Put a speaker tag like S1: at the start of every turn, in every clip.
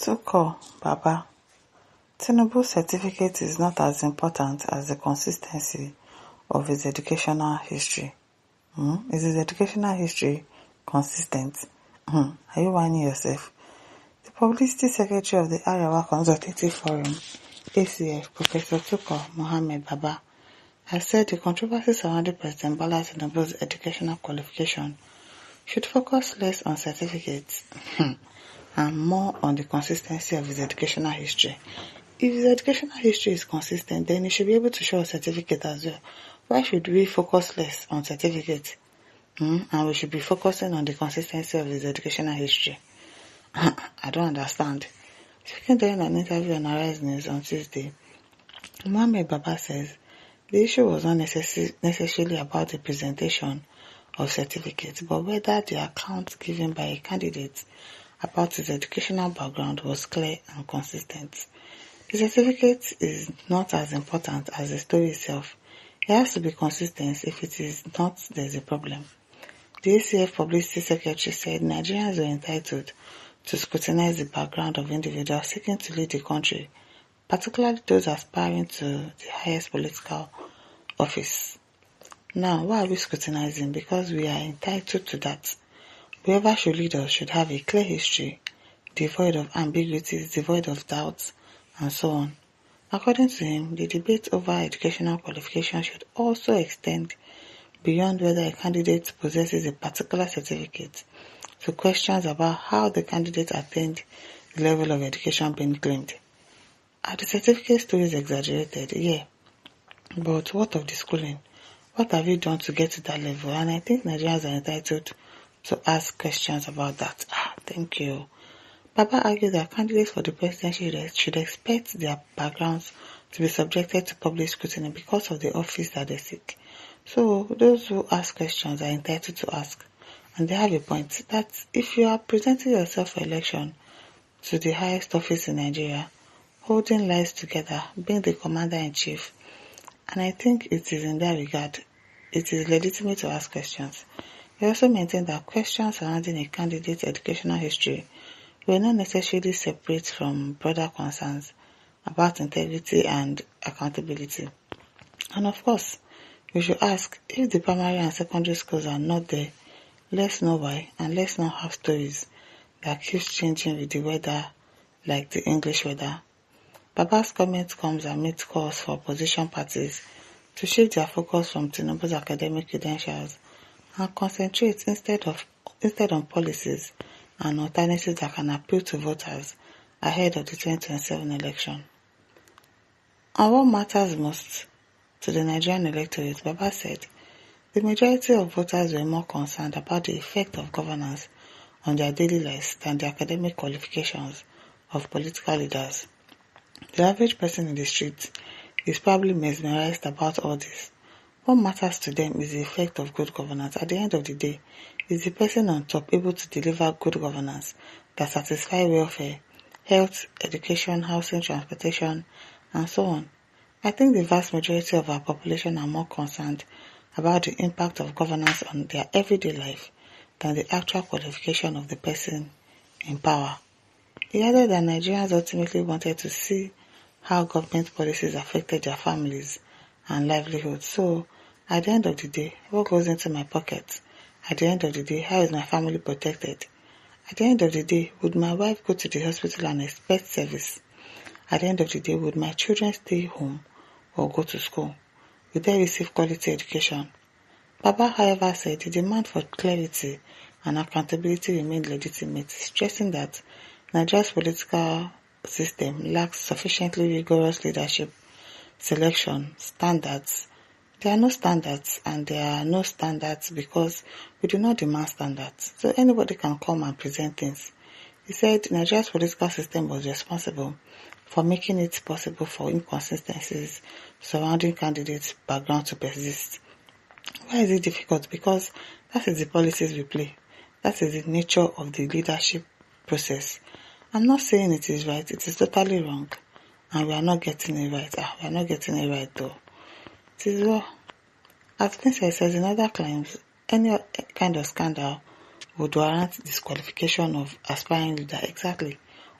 S1: Tuko, Baba. Tinubu's certificate is not as important as the consistency of his educational history. Is his educational history consistent? Are you whining yourself? The Publicity Secretary of the Arewa Consultative Forum, ACF, Professor Tuko Mohammed Baba, has said the controversy surrounding President Bola Tinubu's educational qualification should focus less on certificates and more on the consistency of his educational history. If his educational history is consistent, then he should be able to show a certificate as well. Why should we focus less on certificates? And we should be focusing on the consistency of his educational history. I don't understand. Speaking during an interview on Arise News on Tuesday, Mohammed Baba says the issue was not necessarily about the presentation of certificates, but whether the account given by a candidate about his educational background was clear and consistent. The certificate is not as important as the story itself. It has to be consistent. If it is not, there is a problem. The ACF Publicity Secretary said Nigerians are entitled to scrutinize the background of individuals seeking to lead the country, particularly those aspiring to the highest political office. Now, why are we scrutinizing? Because we are entitled to that. Whoever should lead us should have a clear history, devoid of ambiguities, devoid of doubts, and so on. According to him, the debate over educational qualification should also extend beyond whether a candidate possesses a particular certificate to questions about how the candidate attained the level of education being claimed. Are the certificate stories exaggerated? Yeah. But what of the schooling? What have you done to get to that level? And I think Nigerians are entitled to ask questions about that. Thank you. Baba argued that candidates for the presidency should expect their backgrounds to be subjected to public scrutiny because of the office that they seek. So those who ask questions are entitled to ask. And they have a point that if you are presenting yourself for election to the highest office in Nigeria, holding lives together, being the commander-in-chief, and I think it is in that regard, it is legitimate to ask questions. He also maintained that questions surrounding a candidate's educational history were not necessarily separate from broader concerns about integrity and accountability. And of course, we should ask, if the primary and secondary schools are not there, let's know why, and let's not have stories that keeps changing with the weather, like the English weather. Baba's comment comes amid calls for opposition parties to shift their focus from Tinubu's academic credentials and concentrate instead on policies and alternatives that can appeal to voters ahead of the 2027 election. On what matters most to the Nigerian electorate, Baba said the majority of voters were more concerned about the effect of governance on their daily lives than the academic qualifications of political leaders. The average person in the street is probably mesmerized about all this. What matters to them is the effect of good governance. At the end of the day, is the person on top able to deliver good governance that satisfies welfare, health, education, housing, transportation, and so on? I think the vast majority of our population are more concerned about the impact of governance on their everyday life than the actual qualification of the person in power. He added that Nigerians ultimately wanted to see how government policies affected their families and livelihoods. So, at the end of the day, what goes into my pocket? At the end of the day, how is my family protected? At the end of the day, would my wife go to the hospital and expect service? At the end of the day, would my children stay home or go to school? Will they receive quality education? Baba, however, said the demand for clarity and accountability remained legitimate, stressing that Nigeria's political system lacks sufficiently rigorous leadership selection standards. There are no standards, and there are no standards because we do not demand standards. So anybody can come and present things. He said Nigeria's political system was responsible for making it possible for inconsistencies surrounding candidates' background to persist. Why is it difficult? Because that is the policies we play. That is the nature of the leadership process. I'm not saying it is right. It is totally wrong. And we are not getting it right. We are not getting it right though. It is well. As Princess says in other claims, any kind of scandal would warrant disqualification of aspiring leader. Exactly.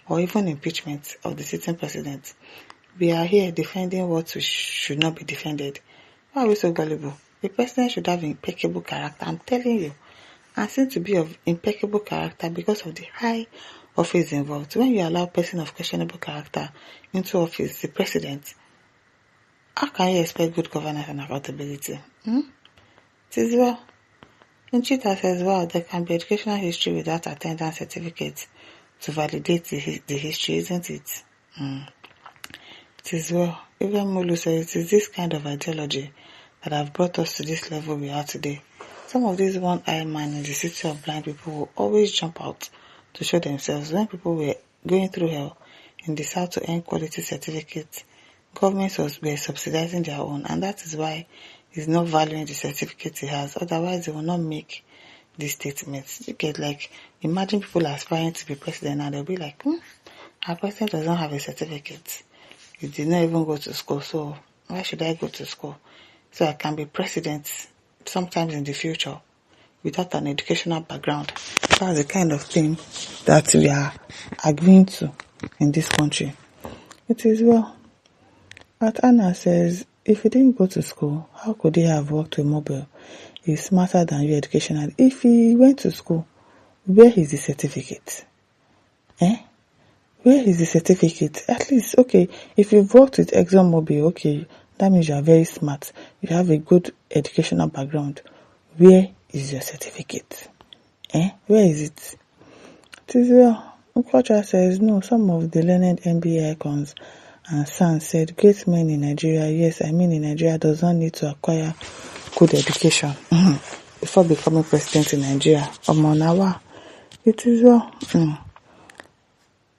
S1: or even impeachment of the sitting president. We are here defending what should not be defended. Why are we so gullible? The president should have impeccable character, I'm telling you, and seem to be of impeccable character because of the high office involved. When you allow a person of questionable character into office, the president, how can you expect good governance and accountability? It is well. Countires says, well, there can be educational history without attendance certificate to validate the history, isn't it? It is well. Even Mulu says, it is this kind of ideology that have brought us to this level we are today. Some of these one-eyed men in the city of blind people will always jump out to show themselves. When people were going through hell in the south to earn quality certificates, governments were subsidizing their own, and that is why he's not valuing the certificate he has. Otherwise, he will not make these statements. You get, like, imagine people aspiring to be president and they'll be like, our president doesn't have a certificate. He did not even go to school, so why should I go to school? So I can be president sometimes in the future without an educational background. That's the kind of thing that we are agreeing to in this country. It is well. But Anna says, if he didn't go to school, how could he have worked with mobile? He's smarter than you educationally. If he went to school, where is the certificate? Where is the certificate? At least, okay, if you've worked with ExxonMobil, okay, that means you are very smart. You have a good educational background. Where is your certificate? Where is it? It is well. Countires says, no, some of the learned MBA icons and San said, great men in Nigeria, yes, I mean in Nigeria, does not need to acquire good education before becoming president in Nigeria. Omonawa. It is well.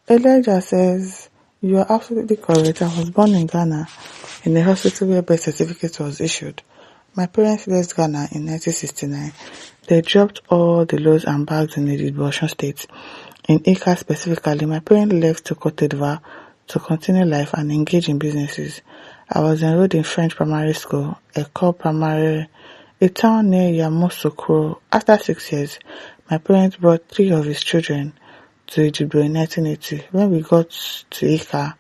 S1: Elijah says, you are absolutely correct. I was born in Ghana in a hospital where birth certificate was issued. My parents left Ghana in 1969. They dropped all the loads and bags in the Osun state. In Ika specifically, my parents left to Cote d'Ivoire to continue life and engage in businesses. I was enrolled in French primary school, Ecole Primaire, a town near Yamoussoukro. After 6 years, my parents brought 3 of his children to Ejigbo in 1980. When we got to Ika,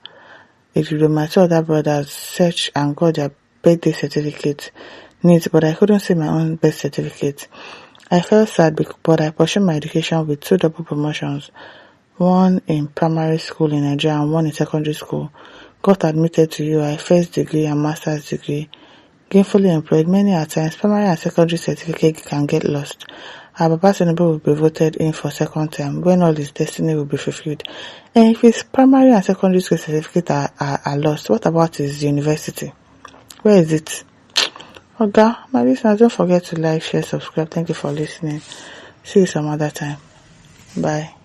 S1: Ejigbo, my 2 other brothers searched and got their birthday certificate neat, but I couldn't see my own birth certificate. I felt sad, but I pursued my education with 2 double promotions, one in primary school in Nigeria and one in secondary school. Got admitted to UI, first degree and master's degree. Gainfully employed. Many at times, primary and secondary certificate can get lost. Our Baba Tinubu will be voted in for second term when all his destiny will be fulfilled. And if his primary and secondary school certificate are lost, what about his university? Where is it? Okay, my listeners, don't forget to like, share, subscribe. Thank you for listening. See you some other time. Bye.